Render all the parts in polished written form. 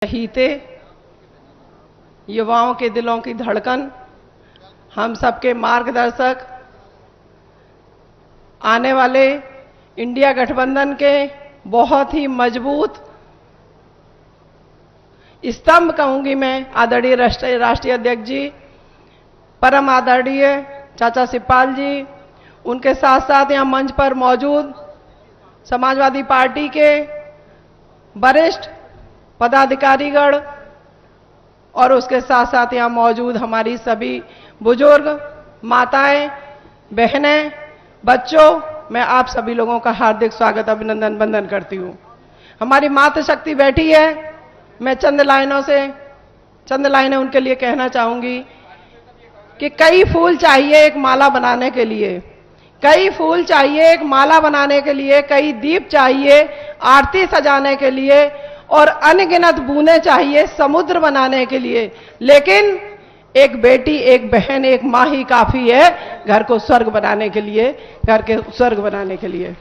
हीते युवाओं के दिलों की धड़कन, हम सबके मार्गदर्शक, आने वाले इंडिया गठबंधन के बहुत ही मजबूत स्तंभ कहूंगी मैं, आदरणीय राष्ट्रीय अध्यक्ष जी, परम आदरणीय चाचा शिवपाल जी, उनके साथ साथ यहां मंच पर मौजूद समाजवादी पार्टी के वरिष्ठ पदाधिकारीगण और उसके साथ साथ यहां मौजूद हमारी सभी बुजुर्ग, माताएं, बहनें, बच्चों, मैं आप सभी लोगों का हार्दिक स्वागत, अभिनंदन, वंदन करती हूं। हमारी मातृशक्ति बैठी है। मैं चंद लाइनें उनके लिए कहना चाहूंगी कि कई फूल चाहिए एक माला बनाने के लिए, कई फूल चाहिए एक माला बनाने के लिए, कई दीप चाहिए आरती सजाने के लिए और अनगिनत बूंदें चाहिए समुद्र बनाने के लिए, लेकिन एक बेटी, एक बहन, एक मां ही काफी है घर को स्वर्ग बनाने के लिए, घर के स्वर्ग बनाने के लिए।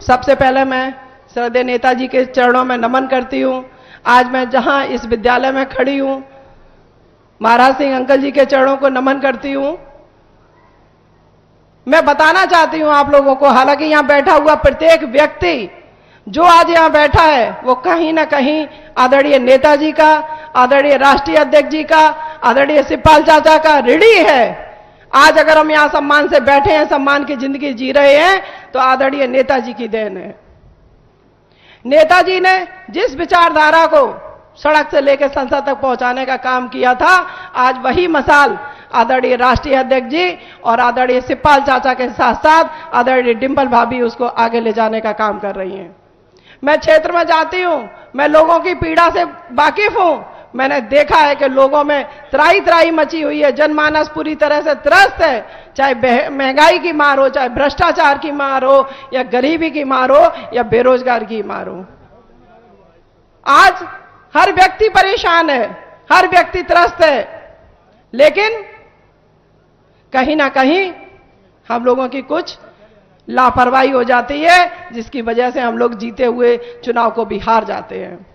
सबसे पहले मैं श्रद्धेय नेताजी के चरणों में नमन करती हूं। आज मैं जहां इस विद्यालय में खड़ी हूं, महाराज सिंह अंकल जी के चरणों को नमन करती हूं। मैं बताना चाहती हूं आप लोगों को, हालांकि यहां बैठा हुआ प्रत्येक व्यक्ति जो आज यहां बैठा है वो कहीं ना कहीं आदरणीय नेताजी का, आदरणीय राष्ट्रीय अध्यक्ष जी का, आदरणीय शिवपाल चाचा का ऋणी है। आज अगर हम यहां सम्मान से बैठे हैं, सम्मान की जिंदगी जी रहे हैं, तो आदरणीय नेताजी की देन है। नेताजी ने जिस विचारधारा को सड़क से लेकर संसद तक पहुंचाने का काम किया था, आज वही मसाल आदरणीय राष्ट्रीय अध्यक्ष जी और आदरणीय शिवपाल चाचा के साथ साथ आदरणीय डिंपल भाभी उसको आगे ले जाने का काम कर रही हैं। मैं क्षेत्र में जाती हूं, मैं लोगों की पीड़ा से वाकिफ हूं। मैंने देखा है कि लोगों में त्राही त्राही मची हुई है, जनमानस पूरी तरह से त्रस्त है, चाहे महंगाई की मार हो, चाहे भ्रष्टाचार की मार हो, या गरीबी की मार हो, या बेरोजगार की मार हो। आज हर व्यक्ति परेशान है, हर व्यक्ति त्रस्त है, लेकिन कहीं ना कहीं हम लोगों की कुछ लापरवाही हो जाती है, जिसकी वजह से हम लोग जीते हुए चुनाव को भी हार जाते हैं।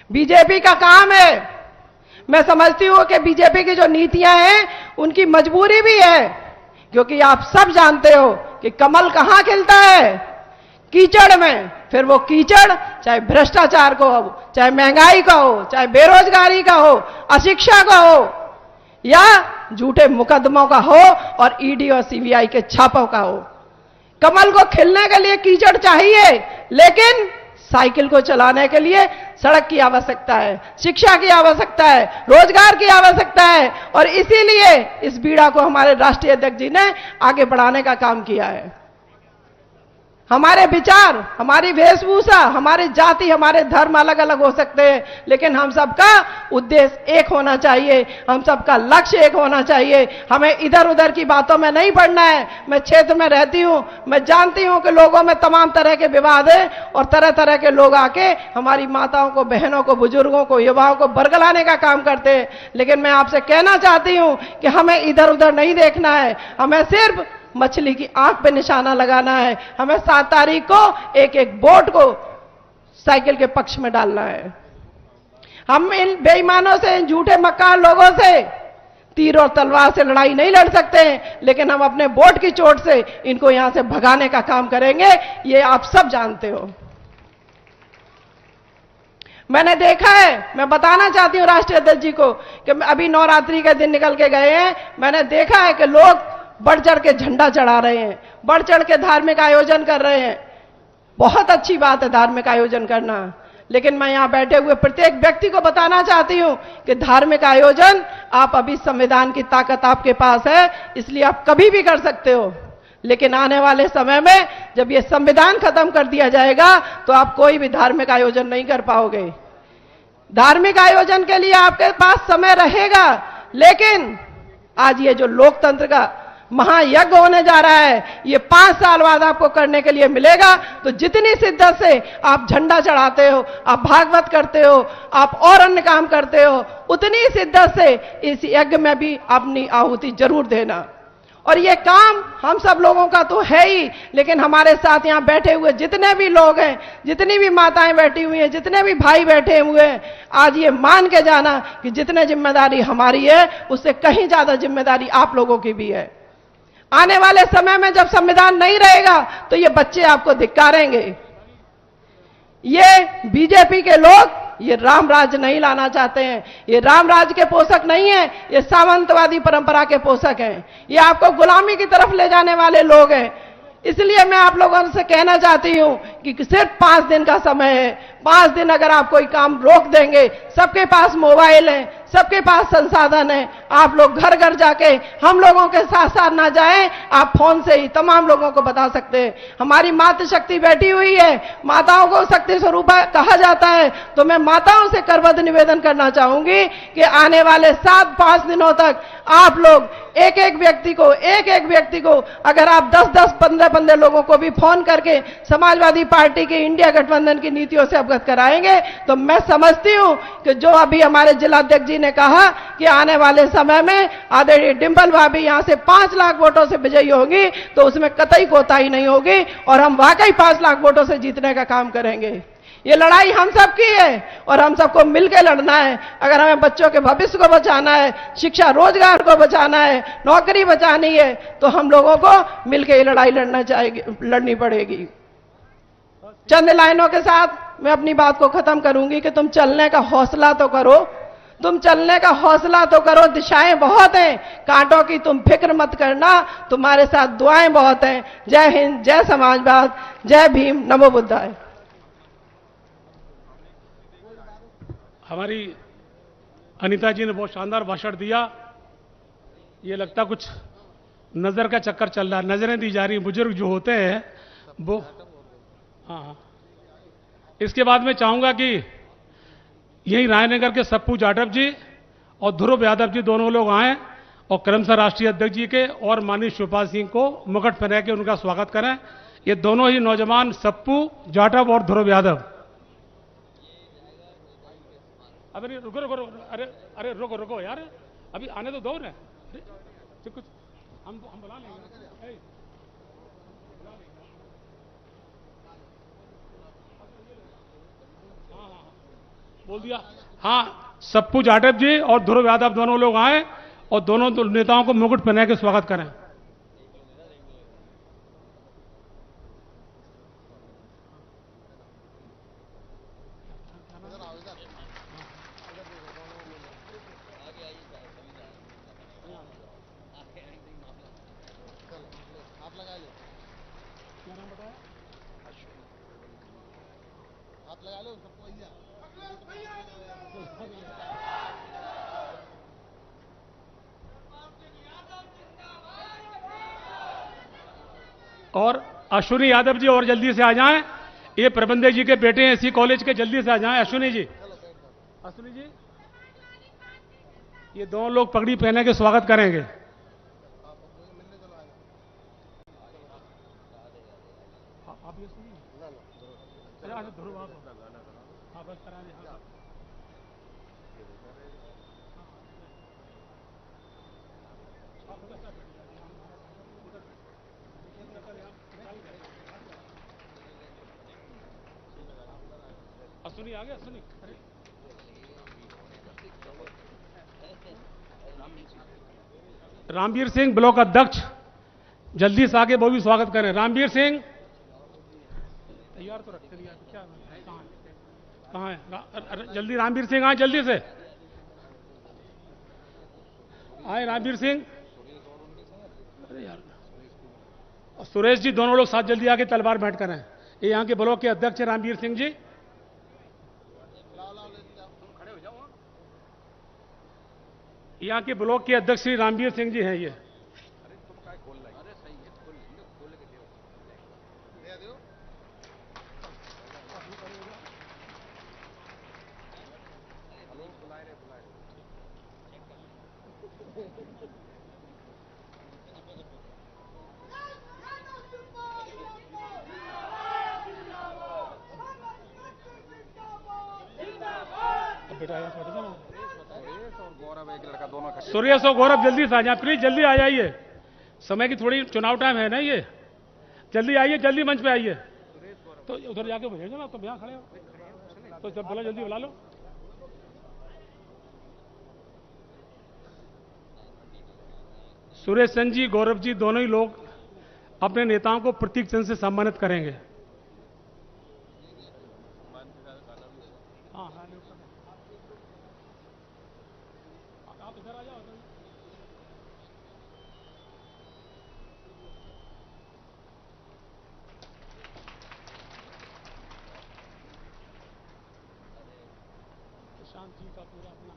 बीजेपी का काम है, मैं समझती हूं कि बीजेपी की जो नीतियां हैं उनकी मजबूरी भी है, क्योंकि आप सब जानते हो कि कमल कहां खिलता है? कीचड़ में। फिर वो कीचड़ चाहे भ्रष्टाचार को हो, चाहे महंगाई का हो, चाहे बेरोजगारी का हो, अशिक्षा का हो, या झूठे मुकदमों का हो और ईडी और सीबीआई के छापों का हो। कमल को खिलने के लिए कीचड़ चाहिए, लेकिन साइकिल को चलाने के लिए सड़क की आवश्यकता है, शिक्षा की आवश्यकता है, रोजगार की आवश्यकता है, और इसीलिए इस बीड़ा को हमारे राष्ट्रीय अध्यक्ष जी ने आगे बढ़ाने का काम किया है। हमारे विचार, हमारी वेशभूषा, हमारी जाति, हमारे धर्म अलग अलग हो सकते हैं, लेकिन हम सबका उद्देश्य एक होना चाहिए, हम सबका लक्ष्य एक होना चाहिए। हमें इधर उधर की बातों में नहीं पड़ना है। मैं क्षेत्र में रहती हूं, मैं जानती हूं कि लोगों में तमाम तरह के विवाद है और तरह तरह के लोग आके हमारी माताओं को, बहनों को, बुजुर्गों को, युवाओं को बरगलाने का काम करते हैं। लेकिन मैं आपसे कहना चाहती हूं कि हमें इधर उधर नहीं देखना है, हमें सिर्फ मछली की आंख पे निशाना लगाना है। हमें 7 तारीख को एक एक वोट को साइकिल के पक्ष में डालना है। हम इन बेईमानों से, इन झूठे मक्कार लोगों से तीर और तलवार से लड़ाई नहीं लड़ सकते हैं, लेकिन हम अपने वोट की चोट से इनको यहां से भगाने का काम करेंगे, ये आप सब जानते हो। मैंने देखा है, मैं बताना चाहती हूं राष्ट्रीय अध्यक्ष जी को कि अभी नवरात्रि के दिन निकल के गए हैं, मैंने देखा है कि लोग बढ़ चढ़ के झंडा चढ़ा रहे हैं, बढ़ चढ़ के धार्मिक आयोजन कर रहे हैं। बहुत अच्छी बात है धार्मिक आयोजन करना, लेकिन मैं यहां बैठे हुए प्रत्येक व्यक्ति को बताना चाहती हूं कि धार्मिक आयोजन, आप अभी संविधान की ताकत आपके पास है, इसलिए आप कभी भी कर सकते हो, लेकिन आने वाले समय में जब ये संविधान खत्म कर दिया जाएगा तो आप कोई भी धार्मिक आयोजन नहीं कर पाओगे। धार्मिक आयोजन के लिए आपके पास समय रहेगा, लेकिन आज ये जो लोकतंत्र का महायज्ञ होने जा रहा है, ये 5 साल बाद आपको करने के लिए मिलेगा। तो जितनी शिद्दत से आप झंडा चढ़ाते हो, आप भागवत करते हो, आप और अन्य काम करते हो, उतनी शिद्दत से इस यज्ञ में भी अपनी आहुति जरूर देना। और ये काम हम सब लोगों का तो है ही, लेकिन हमारे साथ यहां बैठे हुए जितने भी लोग हैं, जितनी भी माताएं बैठी हुई हैं, जितने भी भाई बैठे हुए हैं, आज ये मान के जाना कि जितने जिम्मेदारी हमारी है उससे कहीं ज्यादा जिम्मेदारी आप लोगों की भी है। आने वाले समय में जब संविधान नहीं रहेगा तो ये बच्चे आपको धिक्कारेंगे। ये बीजेपी के लोग ये राम राज्य नहीं लाना चाहते हैं, ये राम राज्य के पोषक नहीं है, ये सामंतवादी परंपरा के पोषक हैं, ये आपको गुलामी की तरफ ले जाने वाले लोग हैं। इसलिए मैं आप लोगों से कहना चाहती हूं कि सिर्फ 5 दिन का समय है, 5 दिन अगर आप कोई काम रोक देंगे, सबके पास मोबाइल है, सबके पास संसाधन है, आप लोग घर घर जाके हम लोगों के साथ साथ ना जाएं, आप फोन से ही तमाम लोगों को बता सकते हैं। हमारी मातृशक्ति बैठी हुई है, माताओं को शक्ति स्वरूप कहा जाता है, तो मैं माताओं से करबद्ध निवेदन करना चाहूंगी कि आने वाले 7-5 दिनों तक आप लोग एक एक व्यक्ति को अगर आप 10-10, 15-15 लोगों को भी फोन करके समाजवादी पार्टी की इंडिया गठबंधन की नीतियों से अवगत कराएंगे, तो मैं समझती हूं कि जो अभी हमारे जिलाध्यक्ष जी ने कहा कि आने वाले समय में आदरणीय डिंपल भाभी यहां से 5 लाख वोटों से विजयी होगी, तो उसमें कतई कोताही नहीं होगी और हम वाकई 5 लाख वोटों से जीतने का काम करेंगे। ये लड़ाई हम सब की है और हम सबको मिलकर लड़ना है। अगर हमें बच्चों के भविष्य को बचाना है, शिक्षा रोजगार को बचाना है, नौकरी बचानी है, तो हम लोगों को मिलकर ये लड़ाई लड़नी पड़ेगी। चंद लाइनों के साथ मैं अपनी बात को खत्म करूंगी कि तुम चलने का हौसला तो करो, तुम चलने का हौसला तो करो। दिशाएं बहुत हैं, कांटों की तुम फिक्र मत करना, तुम्हारे साथ दुआएं बहुत हैं। जय हिंद, जय समाजवाद, जय भीम, नमो बुद्धाय। हमारी अनीता जी ने बहुत शानदार भाषण दिया। ये लगता कुछ नजर का चक्कर चल रहा है, नजरें दी जा रही। बुजुर्ग जो होते हैं वो हाँ। इसके बाद मैं चाहूंगा कि यही रायनगर के सप्पू जाटव जी और ध्रुव यादव जी दोनों लोग आए और क्रमशः राष्ट्रीय अध्यक्ष जी के और माननीय शिवपाल सिंह को मुकुट पहना के उनका स्वागत करें। ये दोनों ही नौजवान सप्पू जाटव और ध्रुव यादव। अरे रुको रुको रुको, अरे रुको रुको यार, अभी आने तो दो ना, कुछ हम बुला लेंगे। हाँ बोल दिया। हाँ, सप्पू जाटव जी और ध्रुव यादव दोनों लोग आए और दोनों नेताओं को मुकुट पहना के स्वागत करें। और अश्विनी यादव जी और जल्दी से आ जाएं। ये प्रबंधक जी के बेटे हैं इसी कॉलेज के, जल्दी से आ जाएं अश्विनी जी। अश्विनी जी, ये दोनों लोग पगड़ी पहने के स्वागत करेंगे। आप ये सुनिए। सुनी आ गया, सुनी। रामवीर सिंह ब्लॉक अध्यक्ष जल्दी से आगे, वो भी स्वागत करें। रामवीर सिंह तैयार तो रखते दिया, क्या कहाँ है? जल्दी रामवीर सिंह आए, जल्दी से आए रामवीर सिंह। अरे यार, और सुरेश जी दोनों लोग साथ जल्दी आके तलवार बैठ करें। ये यहाँ के ब्लॉक के अध्यक्ष है रामवीर सिंह जी। यहाँ के ब्लॉक के अध्यक्ष श्री रामवीर सिंह जी हैं ये। सुरेश और गौरव जल्दी से आ जाए, प्लीज जल्दी आ जाइए। समय की थोड़ी चुनाव टाइम है ना ये, जल्दी आइए, जल्दी मंच पे आइए। तो उधर जाके भेजो ना, तुम यहाँ खड़े हो तो जब बोला जल्दी बुला लो। सुरेश चंद जी, गौरव जी दोनों ही लोग अपने नेताओं को प्रतीक चिन्ह से सम्मानित करेंगे। हाँ हाँ, आप इधर आ जाओ। शांति का पूरा अपना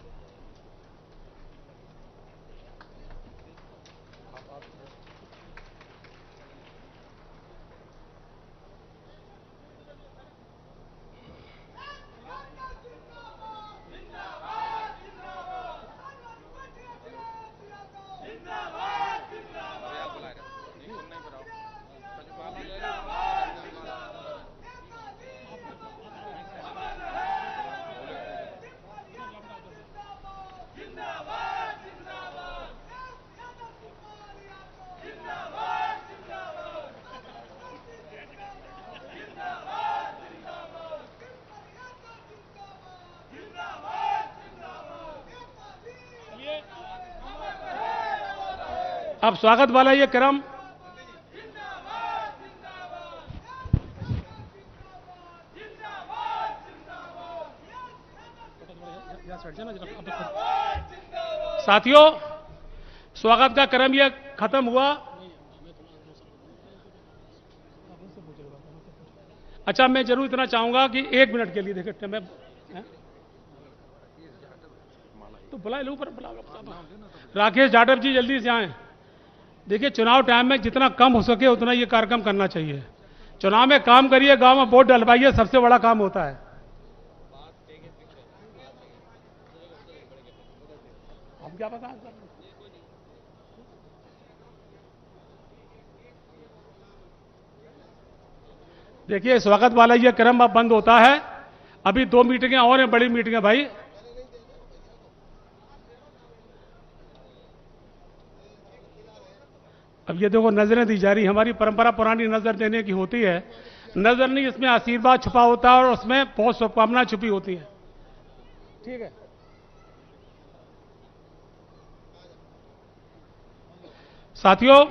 अब स्वागत वाला ये क्रम साथियों, स्वागत का क्रम ये खत्म हुआ। अच्छा, मैं जरूर इतना चाहूंगा कि 1 मिनट के लिए देखिए, मैं तो बुला लो, ऊपर बुला लो। राकेश जाटव जी जल्दी से आए। देखिए, चुनाव टाइम में जितना कम हो सके उतना ये कार्यक्रम करना चाहिए। चुनाव में काम करिए, गांव में वोट डलवाइए, सबसे बड़ा काम होता है। हम क्या पता। देखिए, स्वागत वाला ये क्रम अब बंद होता है। अभी 2 मीटिंगें और हैं, बड़ी मीटिंगें भाई। अब ये देखो, नजरें दी जा रही। हमारी परंपरा पुरानी नजर देने की होती है। नजर नहीं, इसमें आशीर्वाद छुपा होता है और उसमें बहुत शुभकामनाएं छुपी होती हैं। ठीक है, साथियों,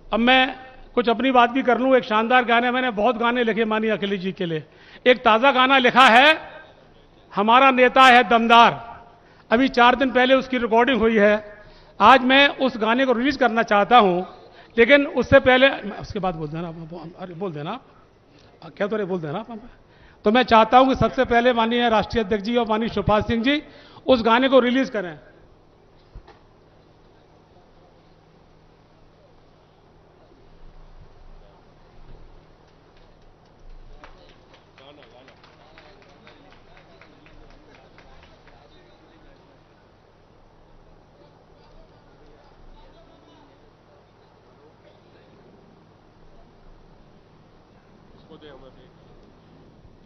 अब मैं कुछ अपनी बात भी कर लूं। एक शानदार गाने, मैंने बहुत गाने लिखे माननीय अखिलेश जी के लिए। एक ताजा गाना लिखा है, हमारा नेता है दमदार। अभी 4 दिन पहले उसकी रिकॉर्डिंग हुई है। आज मैं उस गाने को रिलीज करना चाहता हूं, लेकिन उससे पहले उसके बाद बोल देना। अरे बोल देना, क्या तो रे, बोल देना। तो मैं चाहता हूं कि सबसे पहले माननीय राष्ट्रीय अध्यक्ष जी और माननीय शिवपाल सिंह जी उस गाने को रिलीज करें।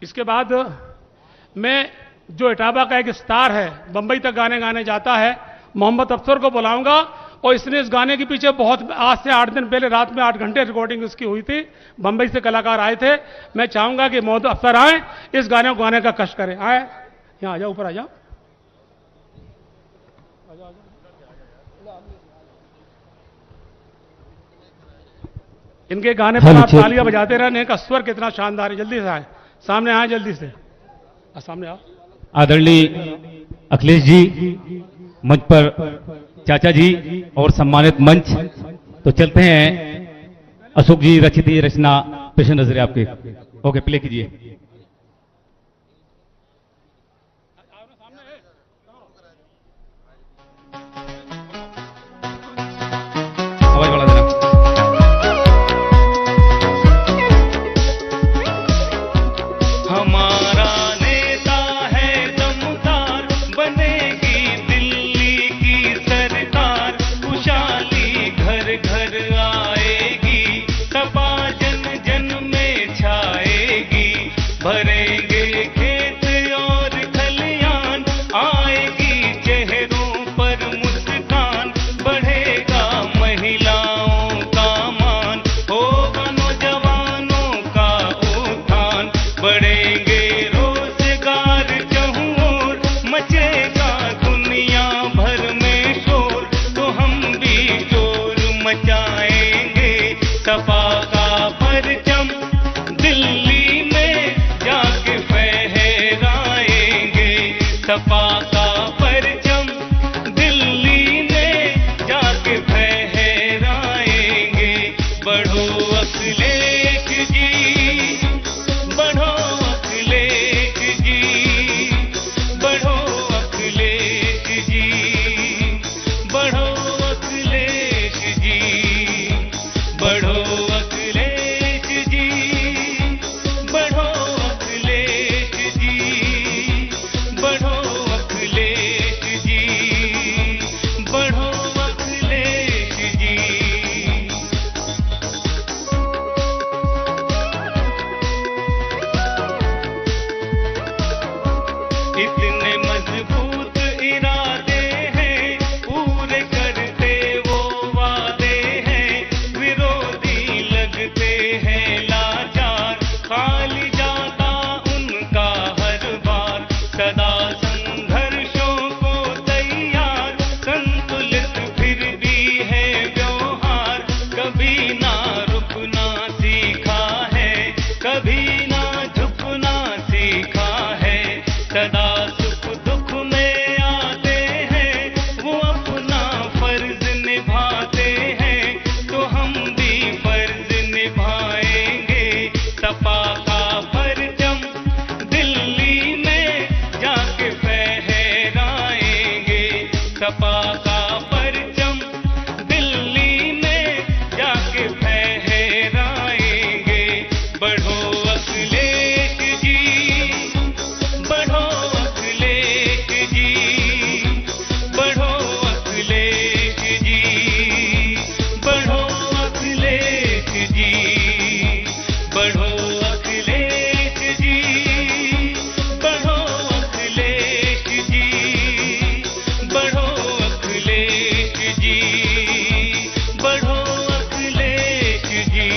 इसके बाद मैं जो इटावा का एक स्टार है, बंबई तक गाने गाने जाता है, मोहम्मद अफसर को बुलाऊंगा। और इसने इस गाने के पीछे बहुत, आज से 8 दिन पहले रात में 8 घंटे रिकॉर्डिंग इसकी हुई थी। बंबई से कलाकार आए थे। मैं चाहूंगा कि मोहम्मद अफसर आए, इस गाने को गाने का कष्ट करें। आए, यहाँ आ जाओ, ऊपर आ जाओ। इनके गाने पर आप तालियां बजाते रहने। इनका स्वर कितना शानदार है। जल्दी से आए, सामने आए, जल्दी से सामने आओ। आदरणीय अखिलेश जी, मंच पर चाचा जी और सम्मानित मंच। तो चलते हैं, अशोक जी रचित ये रचना पेश नजर है आपके। ओके, प्ले कीजिए। आवाज बढ़ा देना। हमारा नेता है दमदार, बनेगी दिल्ली की सरकार। खुशहाली घर घर आएगी, सपा जन जन में छाएगी। सपा का परचम दिल्ली में जाके फहराएंगे। बढ़ो अखिलेश जी, बढ़ो अखिलेश जी, बढ़ो अखिलेश जी, बढ़ो अखिलेश जी, बढ़ो अखिलेश जी, बढ़ो अखिलेश जी, बढ़ो अखिलेश जी, बढ़ो अखिलेश जी। इतने मजबूत इरादे हैं, पूरे करते वो वादे हैं, विरोधी लगते हैं लाचार, खाली जाता उनका हर बार, सदा संघर्षों को तैयार, संतुलित फिर भी है व्यवहार, कभी ना रुकना सीखा है, कभी ना झुकना सीखा है, सदा सुख दुख में आते हैं, वो अपना फर्ज निभाते हैं, तो हम भी फर्ज निभाएंगे। सपा का परचम दिल्ली में जाके फहराएंगे। सपा का परचम दिल्ली में जाके फहराएंगे। बढ़ो अखिलेश जी, बढ़ो अखिलेश जी, बढ़ो अखिलेश जी, बढ़ो अखिलेश जी, बढ़ो अखिलेश जी, बढ़ो अखिलेश जी, बढ़ो अखिलेश जी, बढ़ो अखिलेश जी।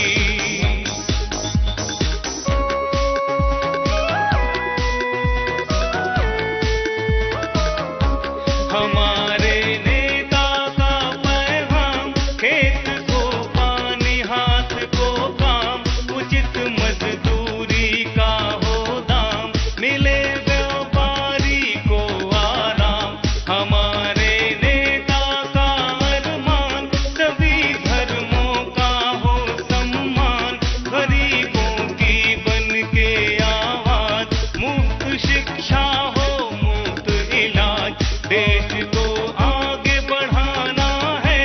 हमारे नेता का पैगाम, खेत को पानी हाथ को काम, उचित मजदूरी का हो दाम, मिले व्यापारी को आराम। हमारे नेता का अरमान, सभी धर्मों का हो सम्मान, गरीबों की बन के आवाज, मुफ्त शिक्षा हो मुफ्त इलाज, देश को आगे बढ़ाना है,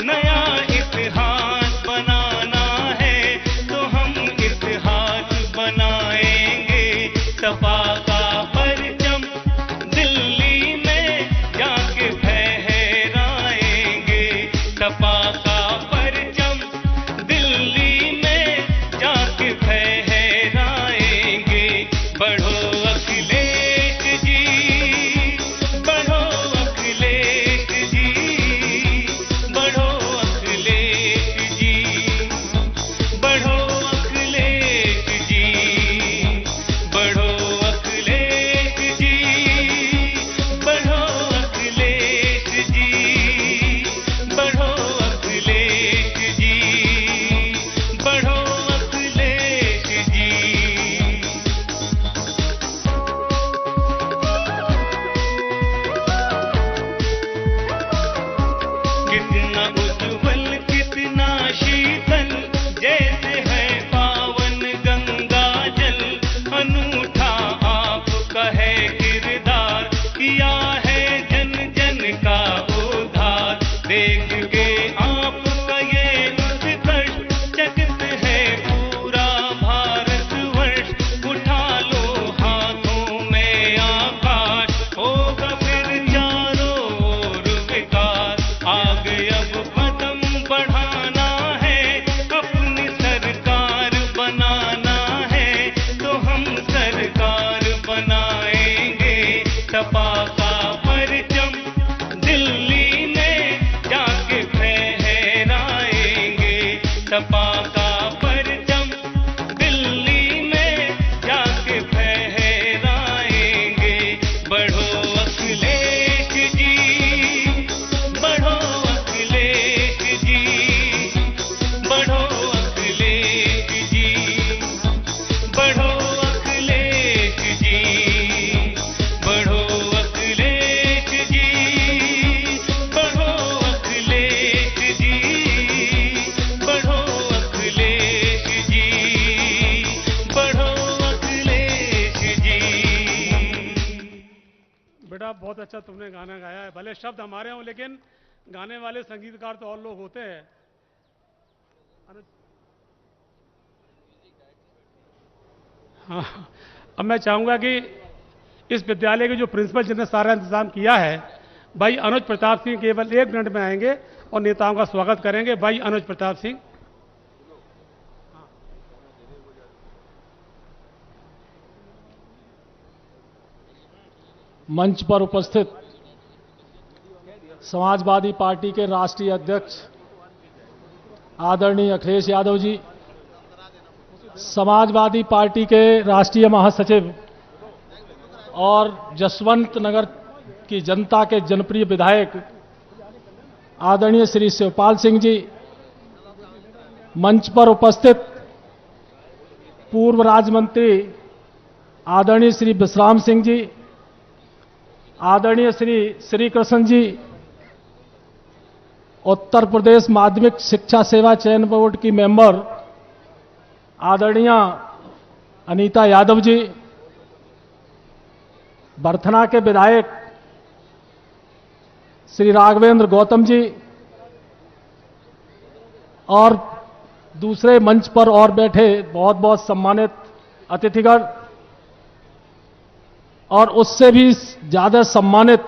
नया इतिहास बनाना है, तो हम इतिहास बनाएंगे। सपा का परचम दिल्ली में जाके फहराएंगे। सपा का परचम दिल्ली में जाके फहराएंगे। बढ़ो अखिलेश जी, बढ़ो अखिलेश जी, बढ़ो अखिलेश जी, बढ़ो अखिलेश जी, बढ़ो अखिलेश बेटा बहुत अच्छा तुमने गाना गाया है, भले शब्द हमारे हों लेकिन गाने वाले संगीतकार तो और लोग होते हैं। हाँ, अब मैं चाहूंगा कि इस विद्यालय के जो प्रिंसिपल जिन्होंने सारा इंतजाम किया है, भाई अनुज प्रताप सिंह केवल 1 मिनट में आएंगे और नेताओं का स्वागत करेंगे। भाई अनुज प्रताप सिंह। मंच पर उपस्थित समाजवादी पार्टी के राष्ट्रीय अध्यक्ष आदरणीय अखिलेश यादव जी, समाजवादी पार्टी के राष्ट्रीय महासचिव और जसवंत नगर की जनता के जनप्रिय विधायक आदरणीय श्री शिवपाल सिंह जी, मंच पर उपस्थित पूर्व राज्य मंत्री आदरणीय श्री विश्राम सिंह जी, आदरणीय श्री कृष्ण जी, उत्तर प्रदेश माध्यमिक शिक्षा सेवा चयन बोर्ड की मेंबर आदरणीय अनीता यादव जी, बरथना के विधायक श्री राघवेंद्र गौतम जी और दूसरे मंच पर और बैठे बहुत बहुत सम्मानित अतिथिगण और उससे भी ज्यादा सम्मानित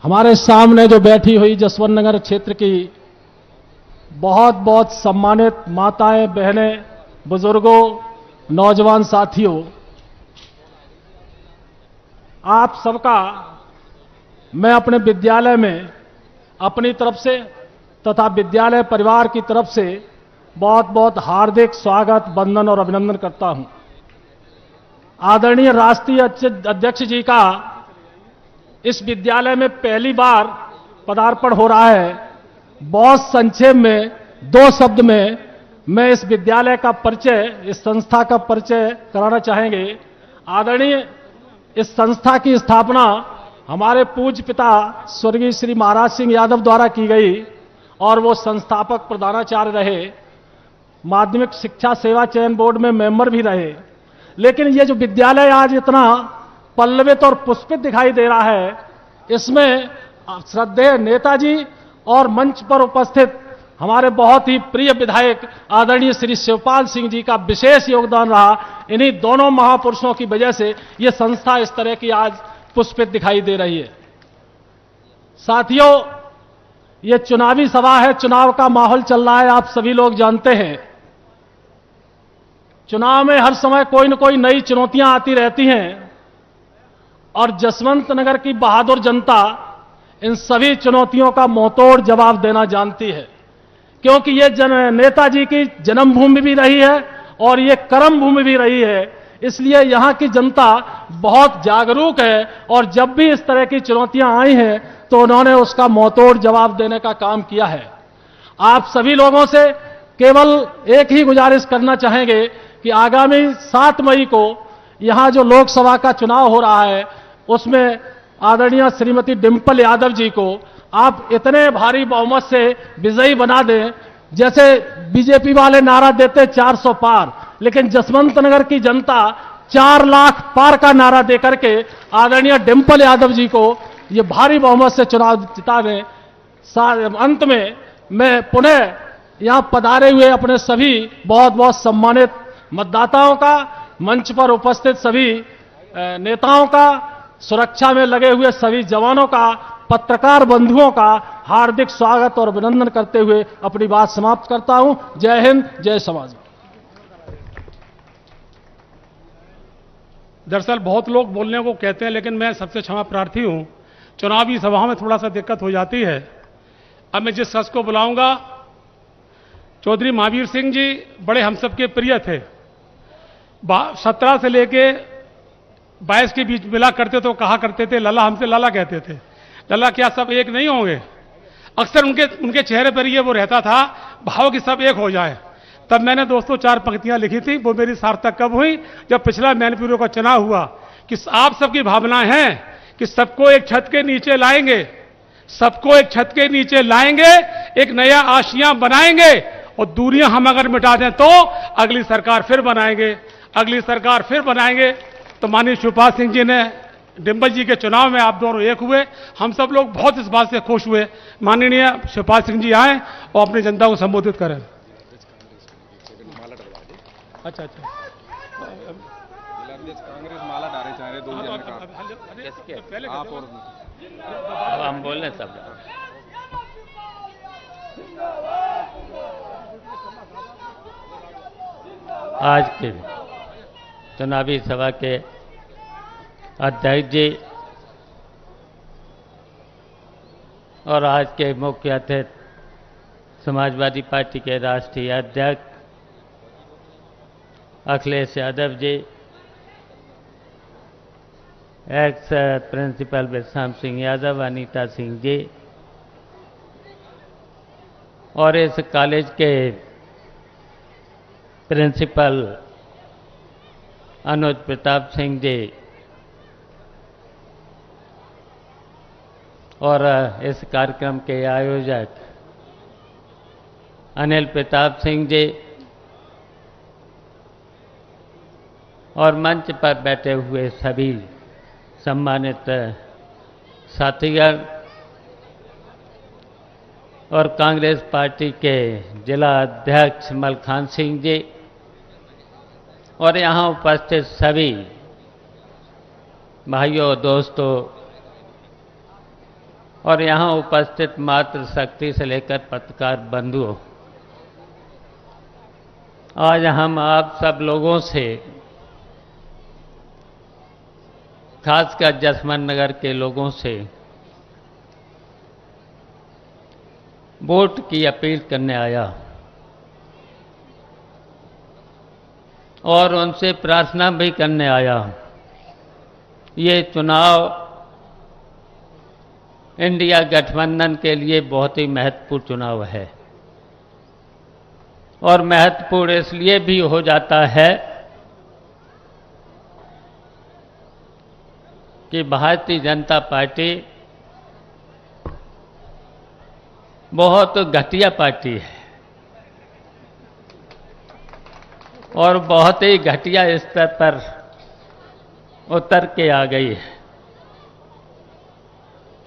हमारे सामने जो बैठी हुई जसवंत नगर क्षेत्र की बहुत बहुत सम्मानित माताएं, बहनें, बुजुर्गों, नौजवान साथियों, आप सबका मैं अपने विद्यालय में अपनी तरफ से तथा विद्यालय परिवार की तरफ से बहुत बहुत हार्दिक स्वागत, वंदन और अभिनंदन करता हूं। आदरणीय राष्ट्रीय अध्यक्ष जी का इस विद्यालय में पहली बार पदार्पण हो रहा है। बहुत संक्षेप में 2 शब्द में मैं इस विद्यालय का परिचय, इस संस्था का परिचय कराना चाहेंगे। आदरणीय इस संस्था की स्थापना हमारे पूज्य पिता स्वर्गीय श्री महाराज सिंह यादव द्वारा की गई और वो संस्थापक प्रधानाचार्य रहे, माध्यमिक शिक्षा सेवा चयन बोर्ड में मेंबर भी रहे। लेकिन ये जो विद्यालय आज इतना पल्लवित और पुष्पित दिखाई दे रहा है, इसमें श्रद्धेय नेताजी और मंच पर उपस्थित हमारे बहुत ही प्रिय विधायक आदरणीय श्री शिवपाल सिंह जी का विशेष योगदान रहा। इन्हीं दोनों महापुरुषों की वजह से यह संस्था इस तरह की आज पुष्पित दिखाई दे रही है। साथियों, यह चुनावी सभा है, चुनाव का माहौल चल रहा है, आप सभी लोग जानते हैं। चुनाव में हर समय कोई न कोई नई चुनौतियां आती रहती हैं और जसवंत नगर की बहादुर जनता इन सभी चुनौतियों का मुंहतोड़ जवाब देना जानती है, क्योंकि ये नेताजी की जन्मभूमि भी रही है और ये कर्म भूमि भी रही है। इसलिए यहां की जनता बहुत जागरूक है और जब भी इस तरह की चुनौतियां आई हैं तो उन्होंने उसका मुंहतोड़ जवाब देने का काम किया है। आप सभी लोगों से केवल एक ही गुजारिश करना चाहेंगे कि आगामी 7 मई को यहां जो लोकसभा का चुनाव हो रहा है उसमें आदरणीय श्रीमती डिंपल यादव जी को आप इतने भारी बहुमत से विजयी बना दें। जैसे बीजेपी वाले नारा देते 400 पार, लेकिन जसवंत नगर की जनता 4 लाख पार का नारा देकर के आदरणीय डिंपल यादव जी को ये भारी बहुमत से चुनाव जिता दें। अंत में मैं पुनः यहां पधारे हुए अपने सभी बहुत बहुत सम्मानित मतदाताओं का, मंच पर उपस्थित सभी नेताओं का, सुरक्षा में लगे हुए सभी जवानों का, पत्रकार बंधुओं का हार्दिक स्वागत और अभिनंदन करते हुए अपनी बात समाप्त करता हूं। जय हिंद, जय समाज। दरअसल बहुत लोग बोलने को कहते हैं, लेकिन मैं सबसे क्षमा प्रार्थी हूं, चुनावी सभाओं में थोड़ा सा दिक्कत हो जाती है। अब मैं जिस शख्स को बुलाऊंगा, चौधरी महावीर सिंह जी बड़े हम सबके प्रिय थे। 17 से लेके 22 के बीच मिला करते तो कहा करते थे लला, हमसे लला कहते थे। लला क्या सब एक नहीं होंगे? अक्सर उनके चेहरे पर ये वो रहता था भाव कि सब एक हो जाए। तब मैंने दोस्तों 4 पंक्तियां लिखी थी, वो मेरी सार्थक कब हुई? जब पिछला मैनपुरी का चुनाव हुआ कि आप सबकी भावनाएं हैं कि सबको एक छत के नीचे लाएंगे, सबको एक छत के नीचे लाएंगे, एक नया आशियां बनाएंगे और दूरियां हम अगर मिटा दें तो अगली सरकार फिर बनाएंगे, अगली सरकार फिर बनाएंगे। तो माननीय शिवपाल सिंह जी ने डिंपल जी के चुनाव में आप दोनों एक हुए, हम सब लोग बहुत इस बात से खुश हुए। माननीय शिवपाल सिंह जी आए और अपनी जनता को संबोधित करें। अच्छा अच्छा, कांग्रेस माला डाले चाह रहे, 2 जन का आप और हम बोल रहे सब। आज के चुनावी सभा के अध्यक्ष जी और आज के मुख्य अतिथि समाजवादी पार्टी के राष्ट्रीय अध्यक्ष अखिलेश यादव जी, एक्स प्रिंसिपल विश्राम सिंह यादव, अनीता सिंह जी और इस कॉलेज के प्रिंसिपल अनुज प्रताप सिंह जी और इस कार्यक्रम के आयोजक अनिल प्रताप सिंह जी और मंच पर बैठे हुए सभी सम्मानित साथीगण और कांग्रेस पार्टी के जिला अध्यक्ष मलखान सिंह जी और यहाँ उपस्थित सभी भाइयों दोस्तों और यहाँ उपस्थित मातृशक्ति से लेकर पत्रकार बंधुओं, आज हम आप सब लोगों से, खासकर जसवंत नगर के लोगों से वोट की अपील करने आया और उनसे प्रार्थना भी करने आया। ये चुनाव इंडिया गठबंधन के लिए बहुत ही महत्वपूर्ण चुनाव है और महत्वपूर्ण इसलिए भी हो जाता है कि भारतीय जनता पार्टी बहुत घटिया पार्टी है और बहुत ही घटिया स्तर पर उतर के आ गई है।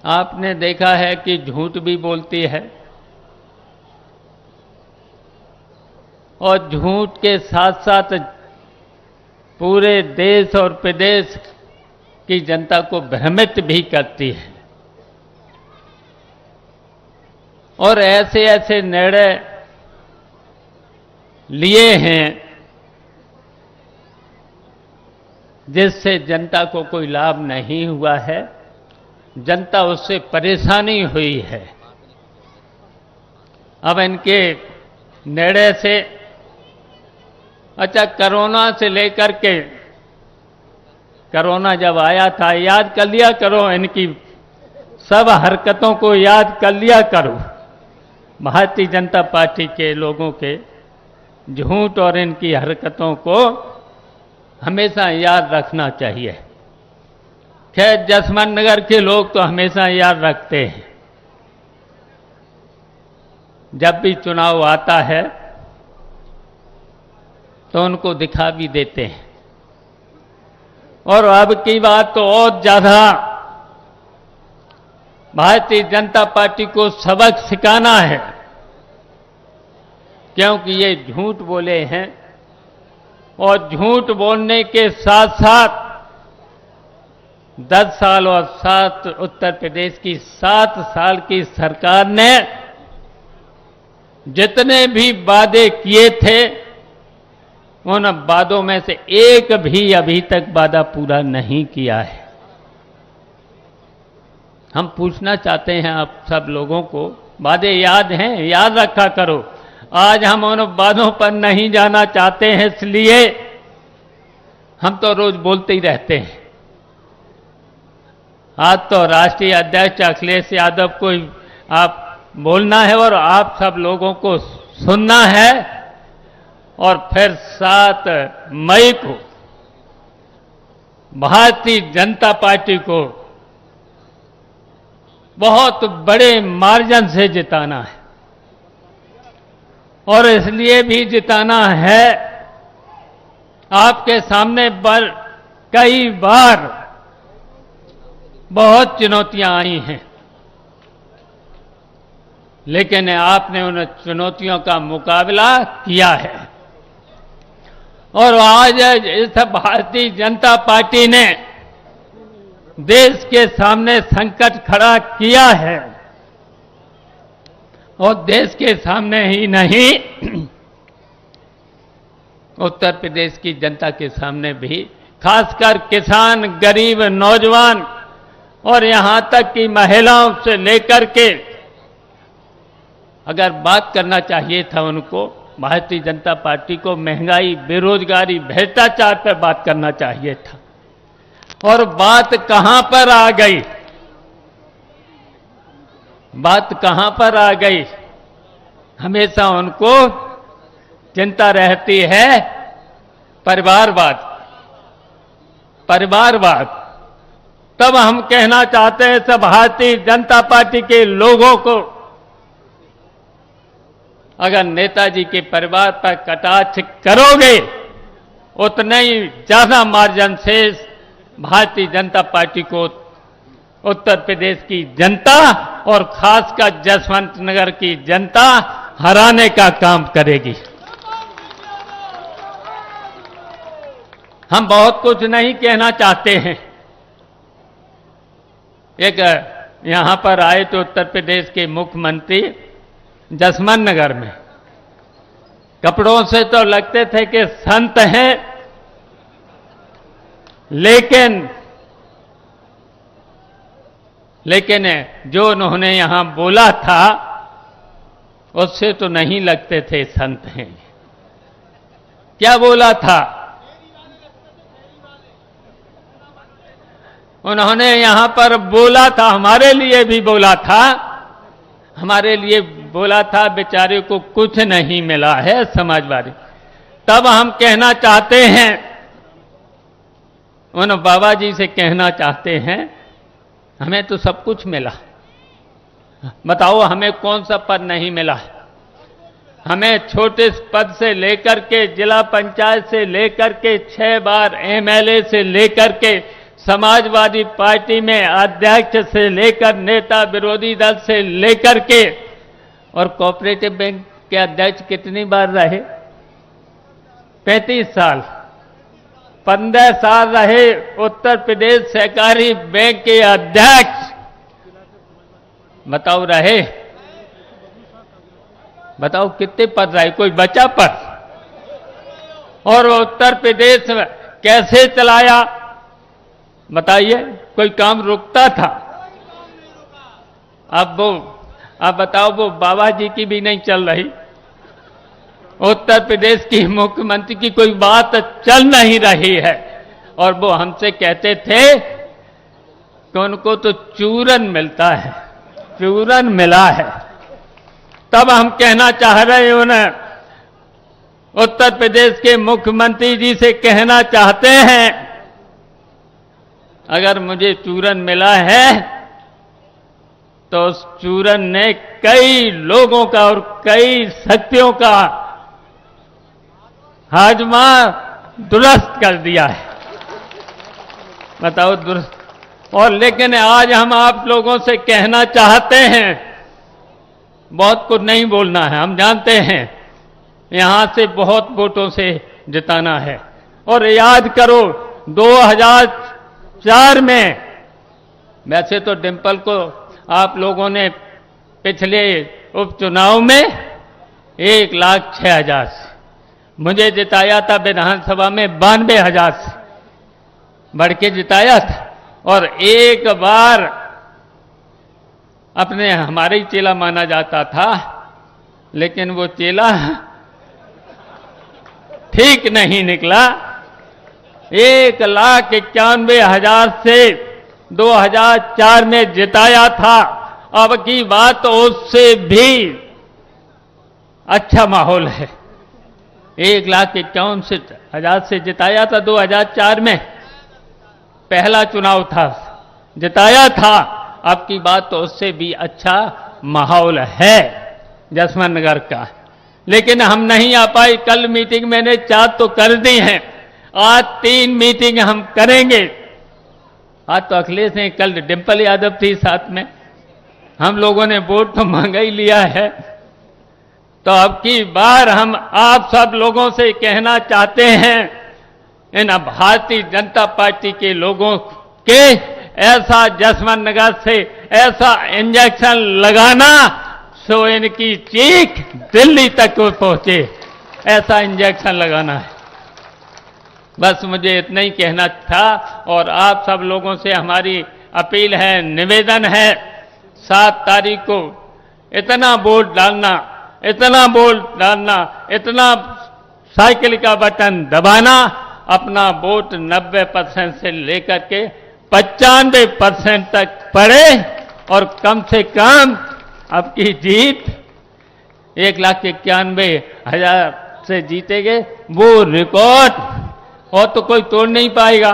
आपने देखा है कि झूठ भी बोलती है और झूठ के साथ साथ पूरे देश और प्रदेश की जनता को भ्रमित भी करती है और ऐसे ऐसे निर्णय लिए हैं जिससे जनता को कोई लाभ नहीं हुआ है, जनता उससे परेशानी हुई है। अब इनके निर्णय से, अच्छा कोरोना से लेकर के, कोरोना जब आया था याद कर लिया करो, इनकी सब हरकतों को याद कर लिया करो। भारतीय जनता पार्टी के लोगों के झूठ और इनकी हरकतों को हमेशा याद रखना चाहिए। खैर जसवंत नगर के लोग तो हमेशा याद रखते हैं, जब भी चुनाव आता है तो उनको दिखा भी देते हैं और अब की बात तो और ज्यादा भारतीय जनता पार्टी को सबक सिखाना है, क्योंकि ये झूठ बोले हैं और झूठ बोलने के साथ साथ 10 साल और 7 उत्तर प्रदेश की 7 साल की सरकार ने जितने भी वादे किए थे उन वादों में से एक भी अभी तक वादा पूरा नहीं किया है। हम पूछना चाहते हैं आप सब लोगों को, वादे याद हैं? याद रखा करो। आज हम उन वादों पर नहीं जाना चाहते हैं, इसलिए हम तो रोज बोलते ही रहते हैं। आज तो राष्ट्रीय अध्यक्ष अखिलेश यादव को आप बोलना है और आप सब लोगों को सुनना है और फिर 7 मई को भारतीय जनता पार्टी को बहुत बड़े मार्जिन से जिताना है और इसलिए भी जिताना है, आपके सामने कई बार बहुत चुनौतियां आई हैं, लेकिन आपने उन चुनौतियों का मुकाबला किया है। और आज इस भारतीय जनता पार्टी ने देश के सामने संकट खड़ा किया है, और देश के सामने ही नहीं, उत्तर प्रदेश की जनता के सामने भी, खासकर किसान, गरीब, नौजवान और यहां तक कि महिलाओं से लेकर के, अगर बात करना चाहिए था उनको, भारतीय जनता पार्टी को महंगाई, बेरोजगारी, भ्रष्टाचार पर बात करना चाहिए था। और बात कहां पर आ गई? बात कहां पर आ गई? हमेशा उनको चिंता रहती है परिवारवाद, परिवारवाद। तब हम कहना चाहते हैं सब भारतीय जनता पार्टी के लोगों को, अगर नेताजी के परिवार पर कटाक्ष करोगे, उतने ही ज्यादा मार्जिन से भारतीय जनता पार्टी को उत्तर प्रदेश की जनता और खासकर जसवंत नगर की जनता हराने का काम करेगी। हम बहुत कुछ नहीं कहना चाहते हैं। एक यहां पर आए तो उत्तर प्रदेश के मुख्यमंत्री जसवंत नगर में, कपड़ों से तो लगते थे कि संत हैं, लेकिन जो उन्होंने यहां बोला था उससे तो नहीं लगते थे संत हैं। क्या बोला था? उन्होंने यहां पर बोला था, हमारे लिए भी बोला था, हमारे लिए बोला था बेचारे को कुछ नहीं मिला है समाजवादी। तब हम कहना चाहते हैं, उन बाबा जी से कहना चाहते हैं, हमें तो सब कुछ मिला, बताओ हमें कौन सा पद नहीं मिला है? हमें छोटे पद से लेकर के, जिला पंचायत से लेकर के, 6 बार एमएलए से लेकर के, समाजवादी पार्टी में अध्यक्ष से लेकर, नेता विरोधी दल से लेकर के, और कोऑपरेटिव बैंक के अध्यक्ष कितनी बार रहे? 35 साल। 15 साल रहे उत्तर प्रदेश सहकारी बैंक के अध्यक्ष। बताओ रहे? बताओ कितने पद रहे? कोई बचा पद? और उत्तर प्रदेश कैसे चलाया बताइए? कोई काम रुकता था? अब बताओ, वो बाबा जी की भी नहीं चल रही, उत्तर प्रदेश की मुख्यमंत्री की कोई बात चल नहीं रही है। और वो हमसे कहते थे कि उनको तो चूरन मिलता है, चूरन मिला है। तब हम कहना चाह रहे हैं, उन्हें उत्तर प्रदेश के मुख्यमंत्री जी से कहना चाहते हैं, अगर मुझे चूरन मिला है तो उस चूरन ने कई लोगों का और कई शक्तियों का हाजमा दुरुस्त कर दिया है। बताओ दुरुस्त। और लेकिन आज हम आप लोगों से कहना चाहते हैं, बहुत कुछ नहीं बोलना है, हम जानते हैं यहां से बहुत वोटों से जिताना है। और याद करो 2004 में, वैसे तो डिंपल को आप लोगों ने पिछले उपचुनाव में 1,06,000 से, मुझे जिताया था विधानसभा में 92,000 से बढ़ के जिताया था। और एक बार अपने हमारे ही चेला माना जाता था, लेकिन वो चेला ठीक नहीं निकला। 1,91,000 से 2004 में जिताया था। अब की बात उससे भी अच्छा माहौल है। 1,51,000 से जिताया था 2004 में, पहला चुनाव था, जिताया था। अब की बात तो उससे भी अच्छा माहौल है जसवंत नगर का, लेकिन हम नहीं आ पाए। कल मीटिंग मैंने 4 तो कर दी हैं, आज 3 मीटिंग हम करेंगे। आज तो अखिलेश हैं, कल डिम्पल यादव थी साथ में, हम लोगों ने वोट तो मांगा ही लिया है। तो अब की बार हम आप सब लोगों से कहना चाहते हैं, इन भारतीय जनता पार्टी के लोगों के ऐसा जसवंत नगर से ऐसा इंजेक्शन लगाना सो इनकी चीख दिल्ली तक पहुंचे, ऐसा इंजेक्शन लगाना है। बस मुझे इतना ही कहना था और आप सब लोगों से हमारी अपील है, निवेदन है, 7 तारीख को इतना वोट डालना, इतना वोट डालना, इतना साइकिल का बटन दबाना, अपना वोट 90% से लेकर के 95% तक पड़े और कम से कम आपकी जीत 1,91,000 से जीतेंगे। वो रिकॉर्ड और तो कोई तोड़ नहीं पाएगा।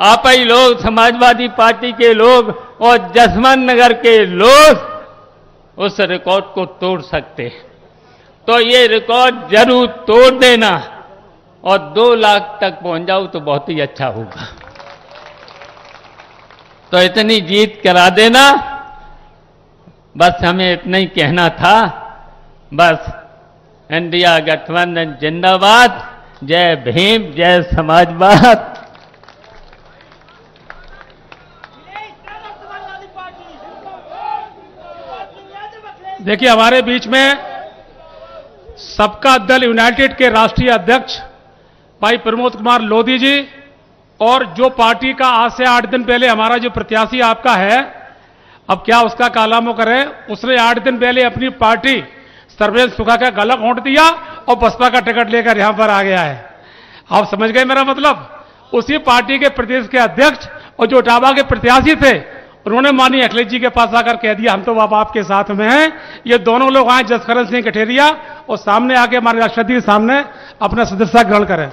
आप ही लोग, समाजवादी पार्टी के लोग और जसवंत नगर के लोग उस रिकॉर्ड को तोड़ सकते हैं। तो ये रिकॉर्ड जरूर तोड़ देना और 2 लाख तक पहुंच जाओ तो बहुत ही अच्छा होगा। तो इतनी जीत करा देना, बस हमें इतना ही कहना था। बस इंडिया गठबंधन जिंदाबाद, जय भीम, जय समाजवाद। देखिए, हमारे बीच में सबका दल यूनाइटेड के राष्ट्रीय अध्यक्ष भाई प्रमोद कुमार लोधी जी और जो पार्टी का आज से 8 दिन पहले हमारा जो प्रत्याशी आपका है, अब क्या उसका कालामो करें, उसने 8 दिन पहले अपनी पार्टी सर्वेश सुखा का गला घोंट दिया और बसपा का टिकट लेकर यहां पर आ गया है। आप समझ गए मेरा मतलब? उसी पार्टी के प्रदेश के अध्यक्ष और जो इटावा के प्रत्याशी थे, उन्होंने माननीय अखिलेश जी के पास आकर कह दिया हम तो अब आपके साथ में हैं। ये दोनों लोग आए, जसकरण सिंह कठेरिया, और सामने आके हमारे राष्ट्रपति के सामने अपना सदस्यता ग्रहण करें।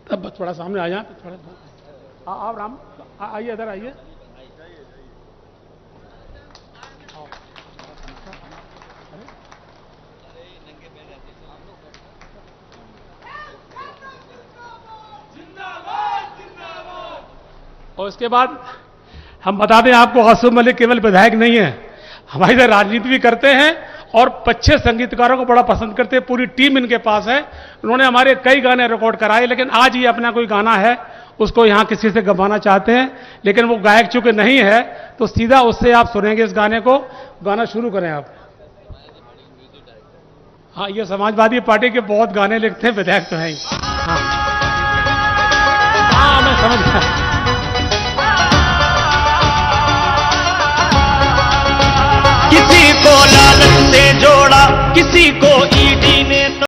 तब बस थोड़ा सामने आ जाए, थोड़ा आप राम आइए, इधर आइए। और उसके बाद हम बता दें आपको, आसिफ मलिक केवल विधायक नहीं है, हमारी इधर राजनीति भी करते हैं और अच्छे संगीतकारों को बड़ा पसंद करते हैं। पूरी टीम इनके पास है। उन्होंने हमारे कई गाने रिकॉर्ड कराए, लेकिन आज ये अपना कोई गाना है उसको यहां किसी से गवाना चाहते हैं, लेकिन वो गायक चूंकि नहीं है तो सीधा उससे आप सुनेंगे इस गाने को। गाना शुरू करें आप। हाँ, ये समाजवादी पार्टी के बहुत गाने लिखते हैं, विधायक तो है ही। हाँ, मैं समझ गया। किसी को लालच से जोड़ा, किसी को ईडी